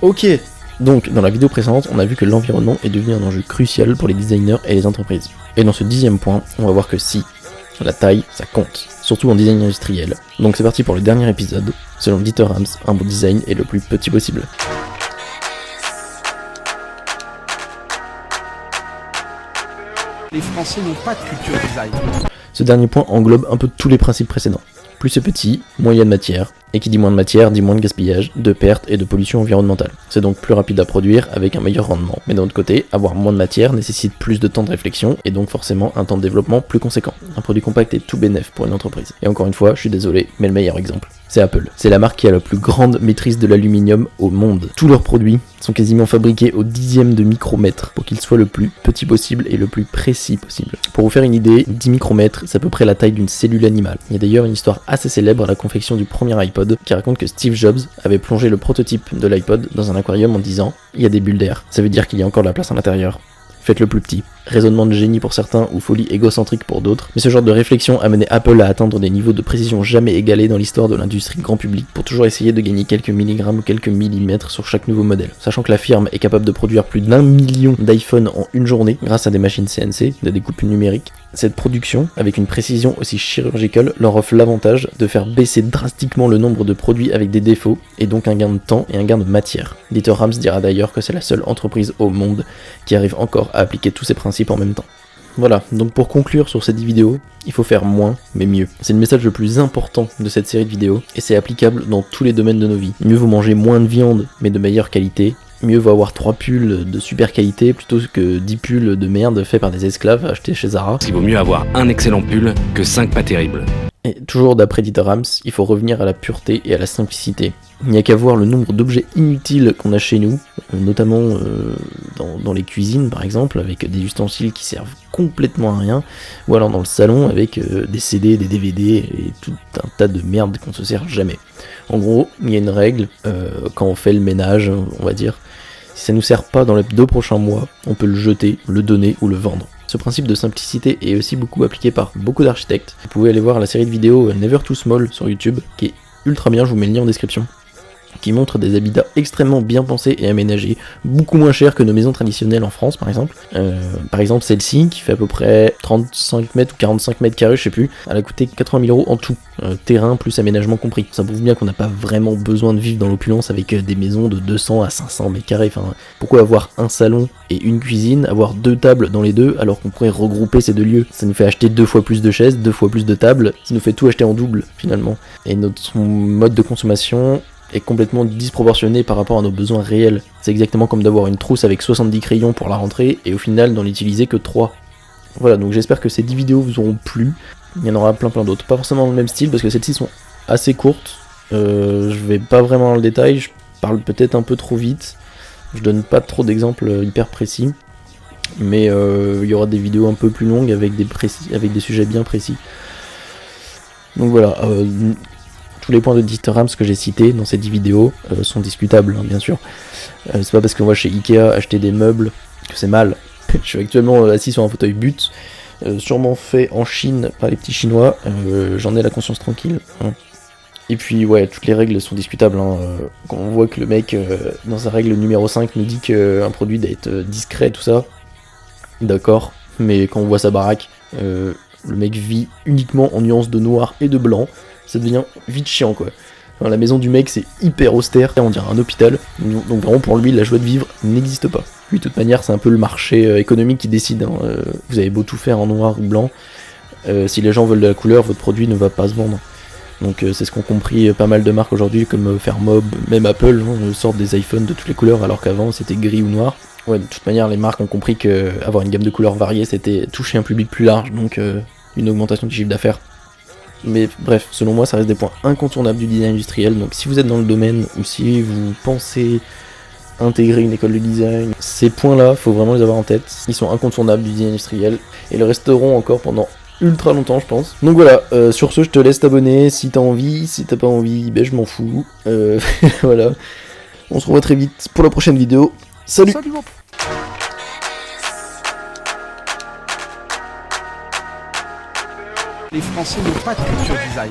Ok, donc dans la vidéo précédente, on a vu que l'environnement est devenu un enjeu crucial pour les designers et les entreprises. Et dans ce 10e point, on va voir que si, la taille, ça compte, surtout en design industriel. Donc c'est parti pour le dernier épisode. Selon Dieter Rams, un bon design est le plus petit possible. Les Français n'ont pas de culture design. Ce dernier point englobe un peu tous les principes précédents. Plus c'est petit, moins il y a de matière, et qui dit moins de matière dit moins de gaspillage, de pertes et de pollution environnementale. C'est donc plus rapide à produire avec un meilleur rendement. Mais d'un autre côté, avoir moins de matière nécessite plus de temps de réflexion et donc forcément un temps de développement plus conséquent. Un produit compact est tout bénef pour une entreprise. Et encore une fois, je suis désolé, mais le meilleur exemple, c'est Apple. C'est la marque qui a la plus grande maîtrise de l'aluminium au monde. Tous leurs produits sont quasiment fabriqués au 10e de micromètre pour qu'ils soient le plus petit possible et le plus précis possible. Pour vous faire une idée, 10 micromètres, c'est à peu près la taille d'une cellule animale. Il y a d'ailleurs une histoire assez célèbre à la confection du premier iPod qui raconte que Steve Jobs avait plongé le prototype de l'iPod dans un aquarium en disant « Il y a des bulles d'air, ça veut dire qu'il y a encore de la place à l'intérieur. Faites-le plus petit ». Raisonnement de génie pour certains ou folie égocentrique pour d'autres, mais ce genre de réflexion a mené Apple à atteindre des niveaux de précision jamais égalés dans l'histoire de l'industrie grand public pour toujours essayer de gagner quelques milligrammes ou quelques millimètres sur chaque nouveau modèle. Sachant que la firme est capable de produire plus d'1 million d'iPhone en une journée grâce à des machines CNC, de découpe numérique, cette production, avec une précision aussi chirurgicale, leur offre l'avantage de faire baisser drastiquement le nombre de produits avec des défauts, et donc un gain de temps et un gain de matière. Dieter Rams dira d'ailleurs que c'est la seule entreprise au monde qui arrive encore à appliquer tous ces principes en même temps. Voilà, donc pour conclure sur cette vidéo, il faut faire moins, mais mieux. C'est le message le plus important de cette série de vidéos, et c'est applicable dans tous les domaines de nos vies. Mieux vaut manger moins de viande, mais de meilleure qualité. Mieux vaut avoir 3 pulls de super qualité plutôt que 10 pulls de merde faits par des esclaves achetés chez Zara. Il vaut mieux avoir un excellent pull que 5 pas terribles. Et toujours d'après Dieter Rams, il faut revenir à la pureté et à la simplicité. Il n'y a qu'à voir le nombre d'objets inutiles qu'on a chez nous, notamment dans les cuisines par exemple, avec des ustensiles qui servent complètement à rien, ou alors dans le salon avec des CD, des DVD et tout un tas de merde qu'on se sert jamais. En gros, il y a une règle, quand on fait le ménage, on va dire, si ça nous sert pas dans les 2 prochains mois, on peut le jeter, le donner ou le vendre. Ce principe de simplicité est aussi beaucoup appliqué par beaucoup d'architectes. Vous pouvez aller voir la série de vidéos Never Too Small sur YouTube, qui est ultra bien, je vous mets le lien en description, qui montre des habitats extrêmement bien pensés et aménagés, beaucoup moins chers que nos maisons traditionnelles en France par exemple. Par exemple celle-ci, qui fait à peu près 35 mètres ou 45 mètres carrés, je sais plus, elle a coûté 80 000 € en tout, terrain plus aménagement compris. Ça prouve bien qu'on n'a pas vraiment besoin de vivre dans l'opulence avec des maisons de 200 à 500 mètres carrés. Enfin, pourquoi avoir un salon et une cuisine, avoir 2 tables dans les deux, alors qu'on pourrait regrouper ces 2 lieux? Ça nous fait acheter 2 fois plus de chaises, 2 fois plus de tables, ça nous fait tout acheter en double finalement. Et notre mode de consommation est complètement disproportionné par rapport à nos besoins réels. C'est exactement comme d'avoir une trousse avec 70 crayons pour la rentrée et au final d'en utiliser que 3. Voilà, donc j'espère que ces 10 vidéos vous auront plu. Il y en aura plein d'autres. Pas forcément dans le même style parce que celles-ci sont assez courtes. Je vais pas vraiment dans le détail, je parle peut-être un peu trop vite. Je donne pas trop d'exemples hyper précis. Mais il y aura des vidéos un peu plus longues avec des sujets bien précis. Donc voilà, tous les points de Dieter Rams que j'ai cités dans ces 10 vidéos sont discutables, hein, bien sûr. C'est pas parce qu'on va chez Ikea acheter des meubles que c'est mal. Je suis actuellement assis sur un fauteuil but, sûrement fait en Chine par les petits chinois, j'en ai la conscience tranquille. Hein. Et puis ouais, toutes les règles sont discutables. Hein. Quand on voit que le mec, dans sa règle numéro 5, nous dit qu'un produit doit être discret, tout ça, d'accord, mais quand on voit sa baraque, le mec vit uniquement en nuances de noir et de blanc, ça devient vite chiant quoi. Enfin, la maison du mec c'est hyper austère, on dirait un hôpital, donc vraiment pour lui la joie de vivre n'existe pas. Lui de toute manière c'est un peu le marché économique qui décide, hein. Vous avez beau tout faire en noir ou blanc, si les gens veulent de la couleur, votre produit ne va pas se vendre. Donc c'est ce qu'ont compris pas mal de marques aujourd'hui comme Fairmob, même Apple, hein, sortent des iPhones de toutes les couleurs alors qu'avant c'était gris ou noir. Ouais, de toute manière les marques ont compris que avoir une gamme de couleurs variées c'était toucher un public plus large, donc une augmentation du chiffre d'affaires. Mais bref, selon moi ça reste des points incontournables du design industriel, donc si vous êtes dans le domaine ou si vous pensez intégrer une école de design, ces points là, faut vraiment les avoir en tête, ils sont incontournables du design industriel, et le resteront encore pendant ultra longtemps je pense. Donc voilà, sur ce je te laisse t'abonner si t'as envie, si t'as pas envie, ben je m'en fous, voilà, on se revoit très vite pour la prochaine vidéo, salut. Salut mon... Les Français n'ont pas de culture design.